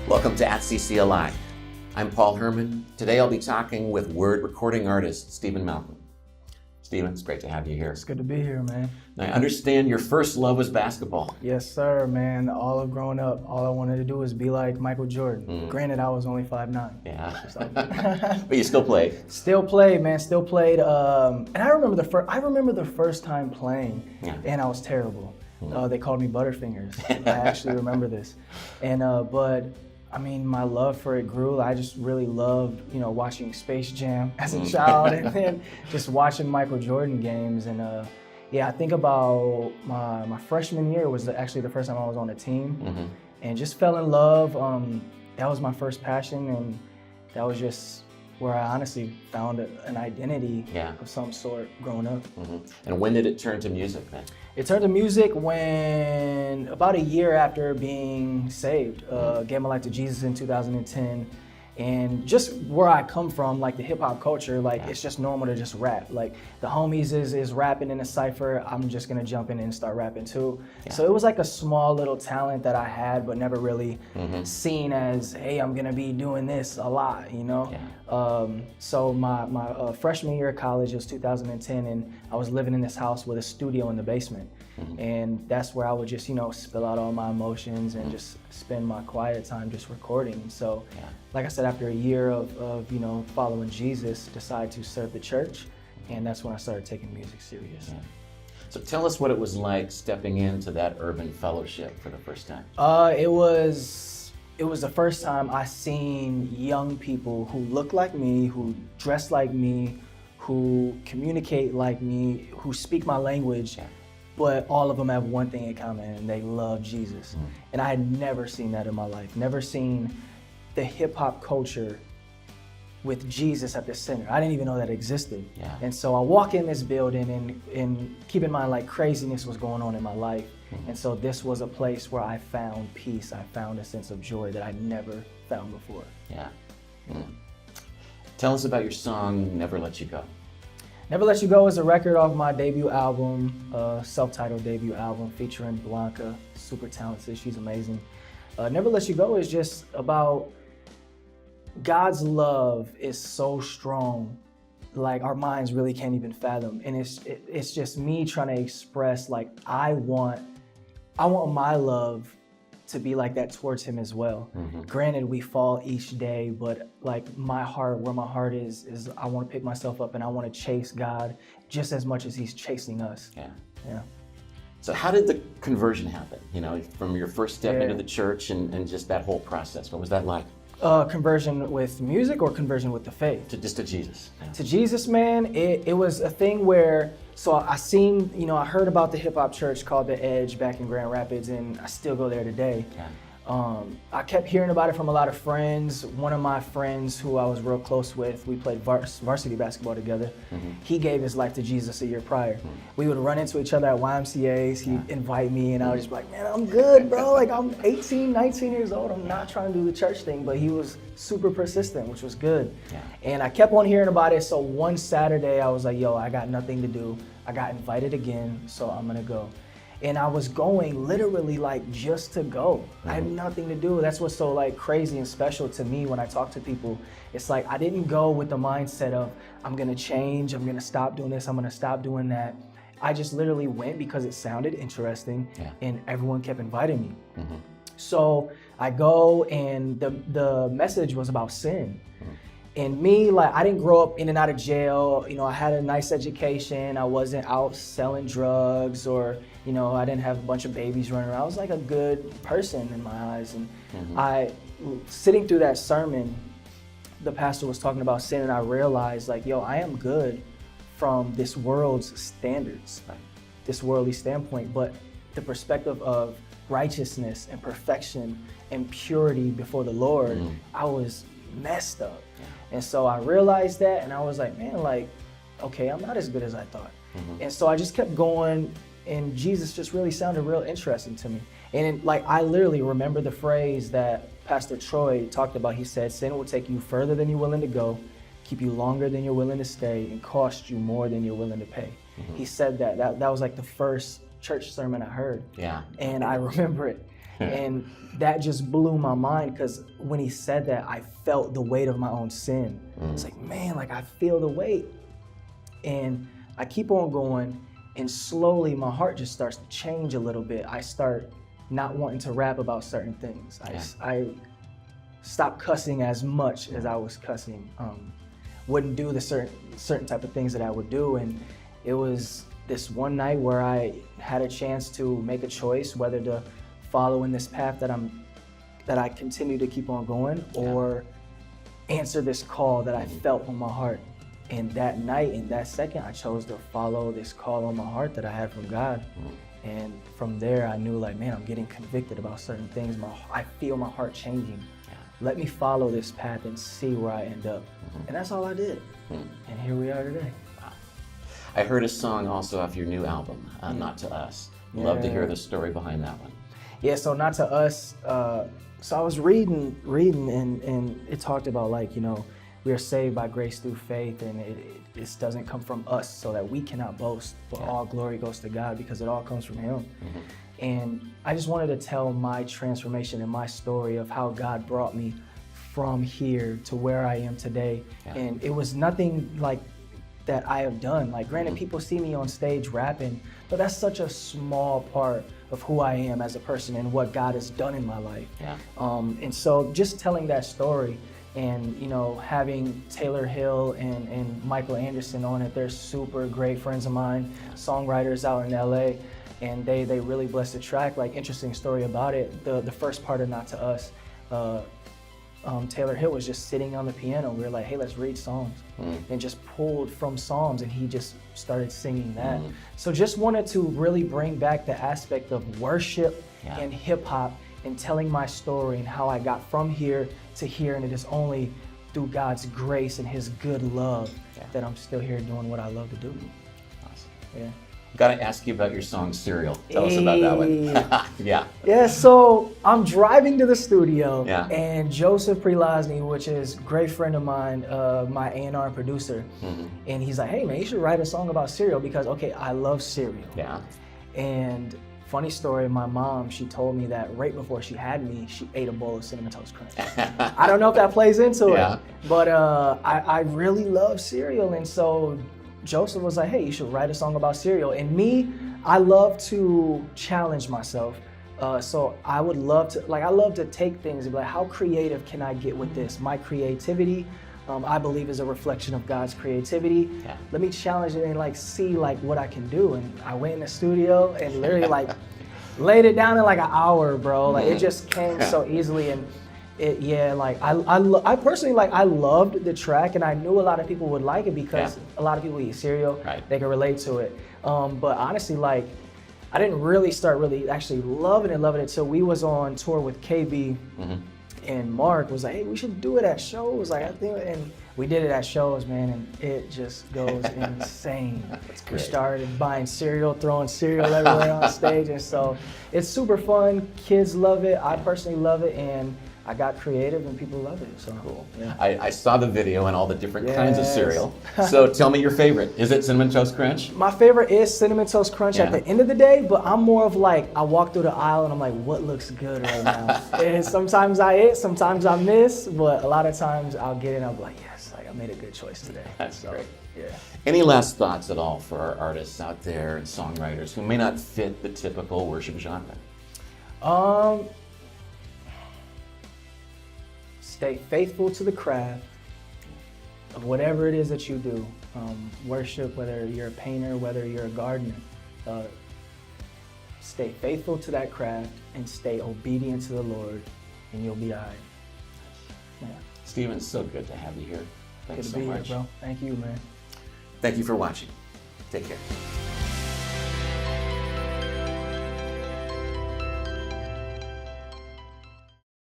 Welcome to at CCLI. I'm Paul Herman. Today I'll be talking with word recording artist Stephen Malcolm. Stephen, it's great to have you here. It's good to be here, man. Now, I understand your first love was basketball. Yes, sir, man. All of growing up, all I wanted to do was be like Michael Jordan. Granted, I was only 5'9". Yeah, So. but you still played. Still played, man. Still played. And I remember the first time playing, and I was terrible. They called me Butterfingers. I actually remember this. And but I mean, my love for it grew. I just really loved, watching Space Jam as a child, and then just watching Michael Jordan games. And I think about my freshman year was actually the first time I was on a team, and just fell in love. That was my first passion, and that was just where I honestly found an identity of some sort growing up. And when did it turn to music then? It turned to music when, about a year after being saved, gave my life to Jesus in 2010. And just where I come from, like the hip hop culture, it's just normal to just rap. Like the homies is rapping in a cypher, I'm just gonna jump in and start rapping too. So it was like a small little talent that I had, but never really seen as, hey, I'm gonna be doing this a lot, So my freshman year of college, it was 2010, and I was living in this house with a studio in the basement. And that's where I would just, spill out all my emotions and just spend my quiet time just recording. So, like I said, after a year of following Jesus, decided to serve the church, and that's when I started taking music serious. So tell us what it was like stepping into that urban fellowship for the first time. It was the first time I seen young people who look like me, who dress like me, who communicate like me, who speak my language. But all of them have one thing in common, and they love Jesus. And I had never seen that in my life, never seen the hip hop culture with Jesus at the center. I didn't even know that existed. And so I walk in this building, and keep in mind, craziness was going on in my life. And so this was a place where I found peace. I found a sense of joy that I'd never found before. Tell us about your song, Never Let You Go. Never Let You Go is a record off my debut album, self-titled debut album featuring Blanca, super talented, she's amazing. Never Let You Go is just about God's love is so strong, like our minds really can't even fathom. And it's just me trying to express, I want my love to be like that towards him as well. Granted, we fall each day, but where my heart is I want to pick myself up and I want to chase God just as much as he's chasing us. So how did the conversion happen? From your first step into the church and just that whole process, what was that like? Conversion with music or conversion with the faith? Just to Jesus. To Jesus, man, it was a thing where, so I seen, I heard about the hip hop church called The Edge back in Grand Rapids, and I still go there today. I kept hearing about it from a lot of friends. One of my friends who I was real close with, we played varsity basketball together. He gave his life to Jesus a year prior. We would run into each other at YMCAs. He'd invite me, and I would just be like, man, I'm good, bro. I'm 18, 19 years old. I'm not trying to do the church thing, but he was super persistent, which was good. And I kept on hearing about it. So one Saturday, I was like, yo, I got nothing to do. I got invited again, so I'm gonna go. And I was going literally just to go. I had nothing to do. That's what's so crazy and special to me when I talk to people. It's I didn't go with the mindset of, I'm gonna change, I'm gonna stop doing this, I'm gonna stop doing that. I just literally went because it sounded interesting, and everyone kept inviting me. So I go, and the message was about sin. And me, I didn't grow up in and out of jail. I had a nice education. I wasn't out selling drugs, or, I didn't have a bunch of babies running around. I was a good person in my eyes. And sitting through that sermon, the pastor was talking about sin, and I realized, yo, I am good from this world's standards, this worldly standpoint, but the perspective of righteousness and perfection and purity before the Lord, I was messed up. And so I realized that, and I was like, man, okay, I'm not as good as I thought. And so I just kept going, and Jesus just really sounded real interesting to me. And I literally remember the phrase that Pastor Troy talked about. He said, sin will take you further than you're willing to go, keep you longer than you're willing to stay, and cost you more than you're willing to pay. He said that was the first church sermon I heard. And I remember it. And that just blew my mind, because when he said that, I felt the weight of my own sin. It's like, man, like I feel the weight. And I keep on going, and slowly my heart just starts to change a little bit. I start not wanting to rap about certain things. I stopped cussing as much as I was cussing. Wouldn't do the certain type of things that I would do. And it was this one night where I had a chance to make a choice whether to follow in this path that I continue to keep on going, or answer this call that I felt on my heart. And that night, in that second, I chose to follow this call on my heart that I had from God. And from there, I knew, like, man, I'm getting convicted about certain things. I feel my heart changing. Let me follow this path and see where I end up. And that's all I did. And here we are today. Wow. I heard a song also off your new album, Not to Us. Love to hear the story behind that one. Yeah, so Not to Us, so I was reading and it talked about, like, you know, we are saved by grace through faith, and this doesn't come from us, so that we cannot boast, but all glory goes to God, because it all comes from Him. And I just wanted to tell my transformation and my story of how God brought me from here to where I am today. And it was nothing like that I have done. Like, granted, people see me on stage rapping, but that's such a small part of who I am as a person and what God has done in my life. And so just telling that story, and, you know, having Taylor Hill and Michael Anderson on it, they're super great friends of mine, songwriters out in LA, and they really blessed the track. Like, interesting story about it, the first part of Not to Us, Taylor Hill was just sitting on the piano. We were like, hey, let's read Psalms, and just pulled from Psalms, and he just started singing that. So just wanted to really bring back the aspect of worship and hip hop, and telling my story and how I got from here to here, and it is only through God's grace and His good love that I'm still here doing what I love to do. Awesome. Got to ask you about your song Serial. Tell us about that one. Yeah, so I'm driving to the studio, and Joseph Prelazny, which is a great friend of mine, my A&R producer, and he's like, hey man, you should write a song about cereal, because, okay, I love cereal. And funny story, my mom, she told me that right before she had me, she ate a bowl of Cinnamon Toast Crunch. I don't know if that plays into it, but I really love cereal. And so Joseph was like, hey, you should write a song about cereal. And me, I love to challenge myself. So I would love to, I love to take things and be like, how creative can I get with this? My creativity, I believe, is a reflection of God's creativity. Let me challenge it and see what I can do. And I went in the studio and literally laid it down in an hour, bro. It just came so easily. And I personally, I loved the track, and I knew a lot of people would like it because a lot of people eat cereal. They can relate to it. But honestly, I didn't really start actually loving it till we was on tour with KB. And Mark was like, hey, we should do it at shows. I think, and we did it at shows, man, and it just goes insane. We started buying cereal, throwing cereal everywhere on stage, and so it's super fun. Kids love it. I personally love it, and I got creative, and people love it. So cool. I saw the video and all the different kinds of cereal. So tell me your favorite. Is it Cinnamon Toast Crunch? My favorite is Cinnamon Toast Crunch at the end of the day, but I'm more of I walk through the aisle and I'm like, what looks good right now? And sometimes I hit, sometimes I miss, but a lot of times I'll get in and I'll be like, yes, I made a good choice today. That's great. Any last thoughts at all for our artists out there and songwriters who may not fit the typical worship genre? Stay faithful to the craft of whatever it is that you do. Worship, whether you're a painter, whether you're a gardener. Stay faithful to that craft and stay obedient to the Lord, and you'll be all right. Stephen, it's so good to have you here. Thanks so much. Good to be here, bro. Thank you, man. Thank you for watching. Take care.